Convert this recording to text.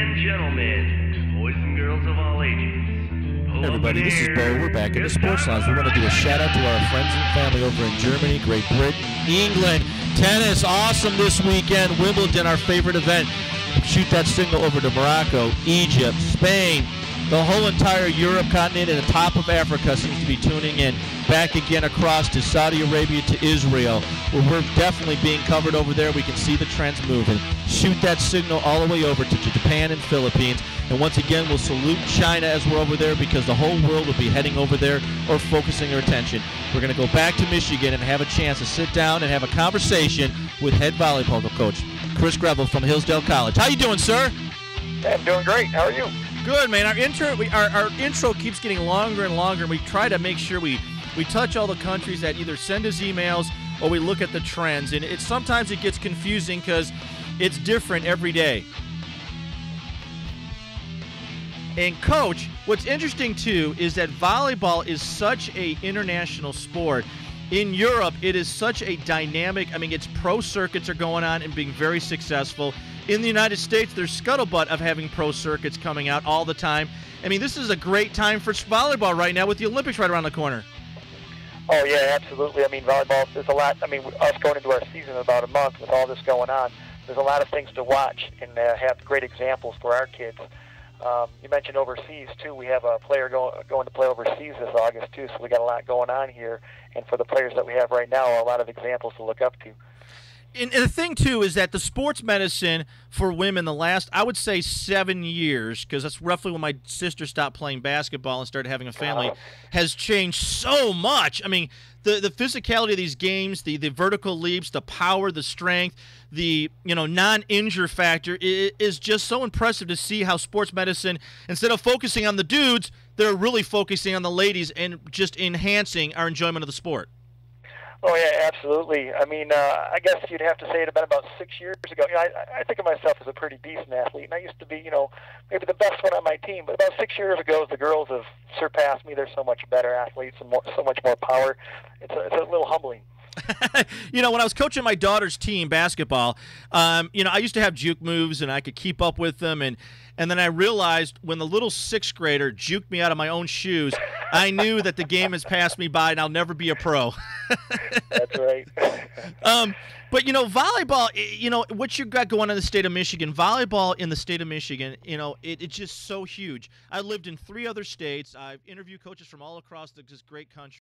and gentlemen, boys and girls of all ages. Hey everybody, this is Bo. We're back in the Sports Lounge. We want to do a shout out to our friends and family over in Germany, Great Britain, England. Tennis, awesome this weekend. Wimbledon, our favorite event. Shoot that signal over to Morocco, Egypt, Spain. The whole entire Europe continent and the top of Africa seems to be tuning in. Back again across to Saudi Arabia to Israel, where we're definitely being covered over there. We can see the trends moving. Shoot that signal all the way over to Japan and Philippines. And once again, we'll salute China as we're over there because the whole world will be heading over there or focusing their attention. We're going to go back to Michigan and have a chance to sit down and have a conversation with head volleyball coach Chris Greville from Hillsdale College. How you doing, sir? I'm doing great. How are you? Good, man. Our intro keeps getting longer and longer, and we try to make sure we touch all the countries that either send us emails or we look at the trends. And sometimes it gets confusing because it's different every day. And, Coach, what's interesting, too, is that volleyball is such a international sport. In Europe, it is such a dynamic, its pro circuits are going on and being very successful. In the United States, there's scuttlebutt of having pro circuits coming out all the time. This is a great time for volleyball right now with the Olympics right around the corner. Oh, yeah, absolutely. Volleyball, there's a lot. Us going into our season in about a month with all this going on, there's a lot of things to watch and have great examples for our kids. You mentioned overseas, too. We have a player going to play overseas this August, too, so we got a lot going on here. And for the players that we have right now, a lot of examples to look up to. And the thing, too, is that the sports medicine for women the last, I would say, 7 years, because that's roughly when my sister stopped playing basketball and started having a family, has changed so much. The physicality of these games, the vertical leaps, the power, the strength, the non-injure factor is just so impressive to see how sports medicine, instead of focusing on the dudes, they're really focusing on the ladies and just enhancing our enjoyment of the sport. Oh, yeah, absolutely. I guess you'd have to say it about 6 years ago. I think of myself as a pretty decent athlete, and I used to be, maybe the best one on my team. But about 6 years ago, the girls have surpassed me. They're so much better athletes and so much more power. It's a little humbling. When I was coaching my daughter's team basketball, I used to have juke moves and I could keep up with them. And then I realized when the little sixth grader juked me out of my own shoes, I knew that the game has passed me by and I'll never be a pro. That's right. But, volleyball, what you got going on in the state of Michigan, volleyball in the state of Michigan, it's just so huge. I lived in 3 other states. I've interviewed coaches from all across this great country.